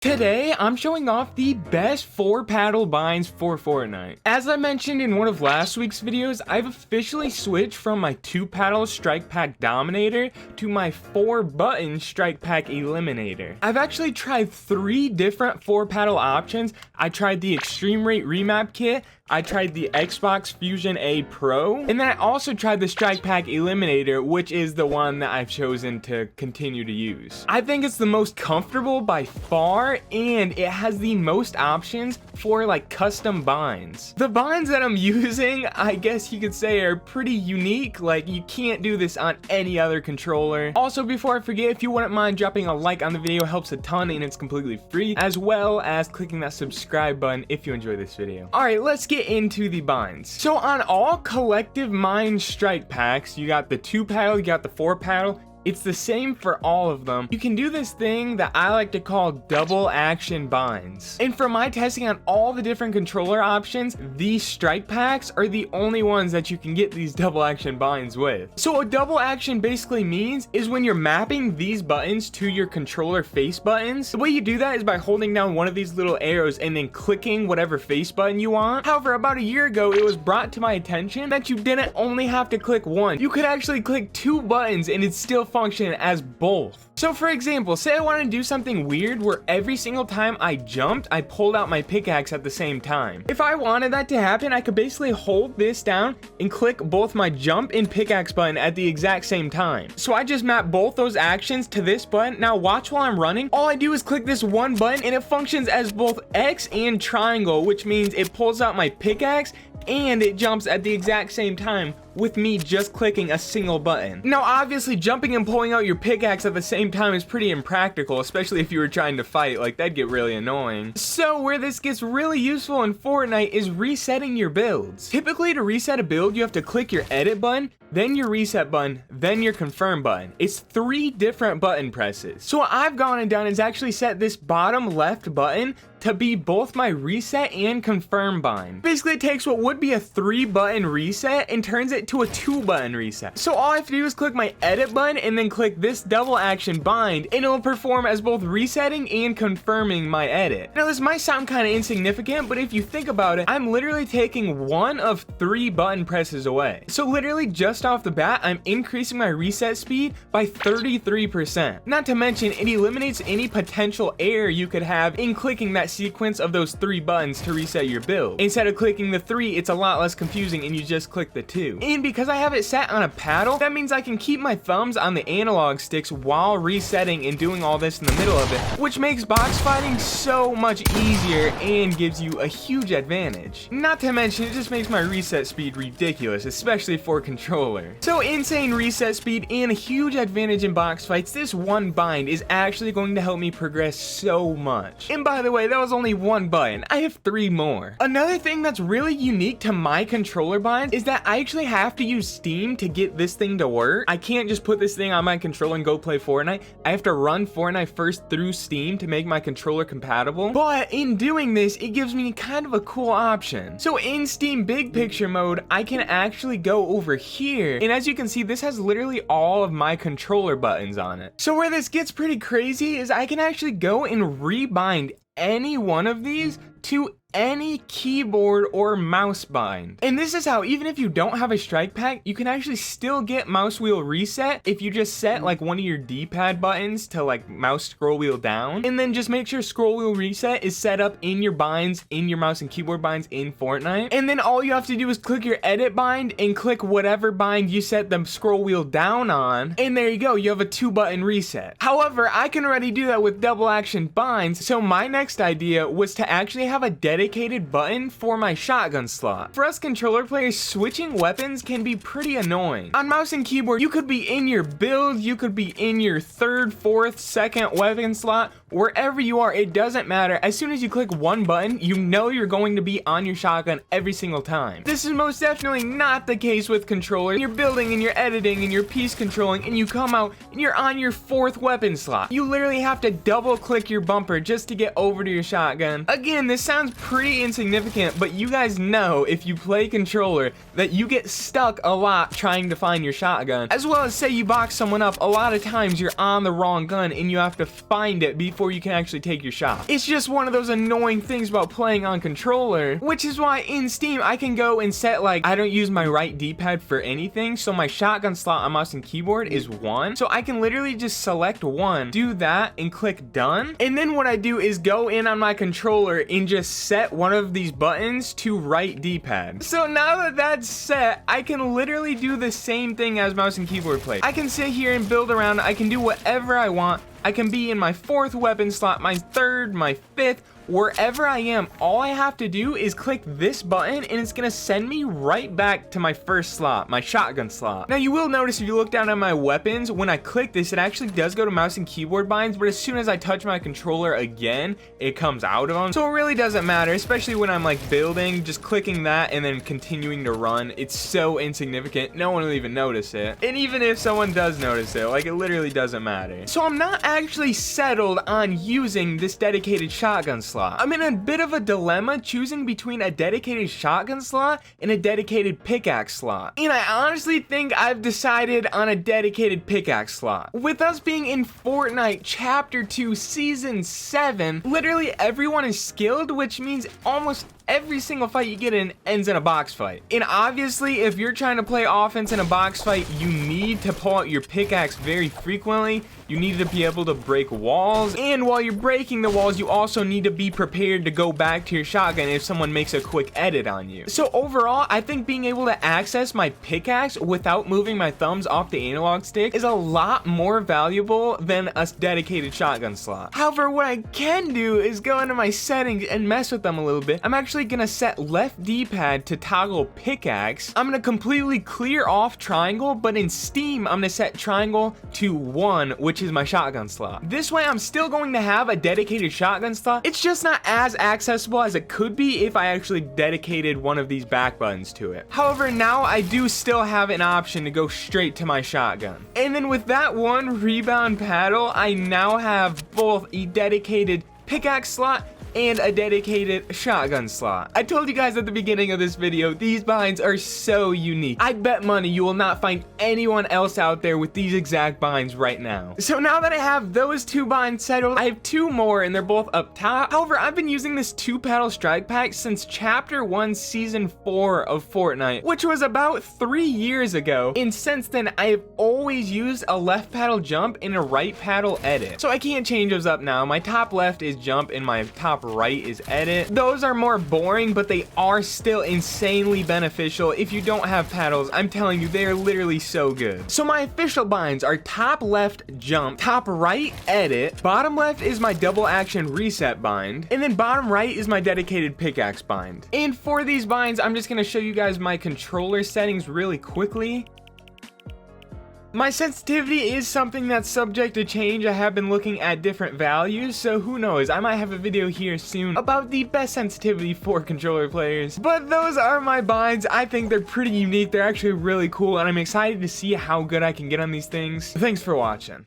Today, I'm showing off the best 4-paddle binds for Fortnite. As I mentioned in one of last week's videos, I've officially switched from my 2-paddle strikepack dominator to my 4-button strikepack eliminator. I've actually tried 3 different 4-paddle options. I tried the extreme rate remap kit, I tried the Xbox Fusion A Pro, and then I also tried the strikepack eliminator, which is the one that I've chosen to continue to use. I think it's the most comfortable by far, and it has the most options for like custom binds. The binds that I'm using, I guess you could say, are pretty unique. Like, you can't do this on any other controller. Also, before I forget, if you wouldn't mind dropping a like on the video, helps a ton and it's completely free, as well as clicking that subscribe button if you enjoy this video. All right, let's get into the binds. So on all collective mind strike packs, you got the 2-paddle, you got the 4-paddle. It's the same for all of them. You can do this thing that I like to call double action binds. And for my testing on all the different controller options, these strike packs are the only ones that you can get these double action binds with. So what double action basically means is when you're mapping these buttons to your controller face buttons, the way you do that is by holding down one of these little arrows and then clicking whatever face button you want. However, about a year ago, it was brought to my attention that you didn't only have to click one. You could actually click 2 buttons and it's still function as both. So for example, say I want to do something weird where every single time I jumped, I pulled out my pickaxe at the same time. If I wanted that to happen, I could basically hold this down and click both my jump and pickaxe button at the exact same time. So I just map both those actions to this button. Now watch while I'm running. All I do is click this one button and it functions as both X and triangle, which means it pulls out my pickaxe and it jumps at the exact same time with me just clicking a single button. Now obviously jumping and pulling out your pickaxe at the same time is pretty impractical, especially if you were trying to fight. Like, that'd get really annoying. So where this gets really useful in Fortnite is resetting your builds. Typically to reset a build, you have to click your edit button, then your reset button, then your confirm button. It's 3 different button presses. So what I've gone and done is actually set this bottom left button to be both my reset and confirm bind. Basically, it takes what would be a 3-button reset and turns it to a 2-button reset. So all I have to do is click my edit button and then click this double action bind, and it will perform as both resetting and confirming my edit. Now this might sound kind of insignificant, but if you think about it, I'm literally taking one of 3 button presses away. So literally just off the bat, I'm increasing my reset speed by 33%. Not to mention, it eliminates any potential error you could have in clicking that sequence of those 3 buttons to reset your build. Instead of clicking the 3, it's a lot less confusing and you just click the 2. And because I have it set on a paddle, that means I can keep my thumbs on the analog sticks while resetting and doing all this in the middle of it, which makes box fighting so much easier and gives you a huge advantage. Not to mention, it just makes my reset speed ridiculous, especially for controller. So insane reset speed and a huge advantage in box fights. This one bind is actually going to help me progress so much. And by the way, that was only 1 button. I have 3 more. Another thing that's really unique to my controller binds is that I actually have to use Steam to get this thing to work. I can't just put this thing on my controller and go play Fortnite. I have to run Fortnite first through Steam to make my controller compatible. But in doing this, it gives me kind of a cool option. So in Steam big picture mode, I can actually go over here. And as you can see, this has literally all of my controller buttons on it. So where this gets pretty crazy is I can actually go and rebind any one of these to any keyboard or mouse bind. And this is how, even if you don't have a strike pack, you can actually still get mouse wheel reset if you just set like one of your D-pad buttons to like mouse scroll wheel down, and then just make sure scroll wheel reset is set up in your binds, in your mouse and keyboard binds in Fortnite. And then all you have to do is click your edit bind and click whatever bind you set the scroll wheel down on, and there you go, you have a 2-button reset. However, I can already do that with double action binds, so my next idea was to actually have a dedicated button for my shotgun slot. For us controller players, switching weapons can be pretty annoying. On mouse and keyboard, you could be in your build, you could be in your 3rd, 4th, 2nd weapon slot, wherever you are, it doesn't matter. As soon as you click one button, you know you're going to be on your shotgun every single time. This is most definitely not the case with controller. You're building and you're editing and you're piece controlling and you come out and you're on your 4th weapon slot. You literally have to double click your bumper just to get over to your shotgun. Again, this sounds pretty insignificant, but you guys know if you play controller that you get stuck a lot trying to find your shotgun. As well as say you box someone up, a lot of times you're on the wrong gun and you have to find it before before you can actually take your shot. It's just one of those annoying things about playing on controller, which is why in Steam I can go and set, like, I don't use my right D-pad for anything, so my shotgun slot on mouse and keyboard is 1. So I can literally just select 1, do that, and click done. And then what I do is go in on my controller and just set one of these buttons to right D-pad. So now that that's set, I can literally do the same thing as mouse and keyboard play. I can sit here and build around. I can do whatever I want. I can be in my 4th weapon slot, my 3rd, my 5th, wherever I am. All I have to do is click this button and it's gonna send me right back to my 1st slot, my shotgun slot. Now you will notice if you look down at my weapons, when I click this, it actually does go to mouse and keyboard binds, but as soon as I touch my controller again, it comes out of them. So it really doesn't matter, especially when I'm like building, just clicking that and then continuing to run. It's so insignificant, no one will even notice it. And even if someone does notice it, like, it literally doesn't matter. So I'm not actually settled on using this dedicated shotgun slot. I'm in a bit of a dilemma choosing between a dedicated shotgun slot and a dedicated pickaxe slot. And I honestly think I've decided on a dedicated pickaxe slot. With us being in Fortnite Chapter 2 Season 7, literally everyone is skilled, which means almost every single fight you get in ends in a box fight. And obviously, if you're trying to play offense in a box fight, you need to pull out your pickaxe very frequently. You need to be able to break walls. And while you're breaking the walls, you also need to be prepared to go back to your shotgun if someone makes a quick edit on you. So overall, I think being able to access my pickaxe without moving my thumbs off the analog stick is a lot more valuable than a dedicated shotgun slot. However, what I can do is go into my settings and mess with them a little bit. I'm actually gonna set left D-pad to toggle pickaxe. I'm gonna completely clear off triangle, but in Steam, I'm gonna set triangle to 1, which is my shotgun slot. This way, I'm still going to have a dedicated shotgun slot. It's just not as accessible as it could be if I actually dedicated one of these back buttons to it. However, now I do still have an option to go straight to my shotgun. And then with that one rebound paddle, I now have both a dedicated pickaxe slot and a dedicated shotgun slot. I told you guys at the beginning of this video, these binds are so unique. I bet money you will not find anyone else out there with these exact binds right now. So now that I have those 2 binds settled, I have 2 more and they're both up top. However, I've been using this 2-paddle strike pack since Chapter 1 Season 4 of Fortnite, which was about 3 years ago. And since then, I have always used a left paddle jump and a right paddle edit. So I can't change those up now. My top left is jump and my top right is edit. Those are more boring, but they are still insanely beneficial if you don't have paddles. I'm telling you, they are literally so good. So my official binds are top left jump, top right edit, bottom left is my double action reset bind, and then bottom right is my dedicated pickaxe bind. And for these binds, I'm just gonna show you guys my controller settings really quickly. My sensitivity is something that's subject to change. I have been looking at different values, so who knows, I might have a video here soon about the best sensitivity for controller players. But those are my binds. I think they're pretty unique. They're actually really cool, and I'm excited to see how good I can get on these things. Thanks for watching.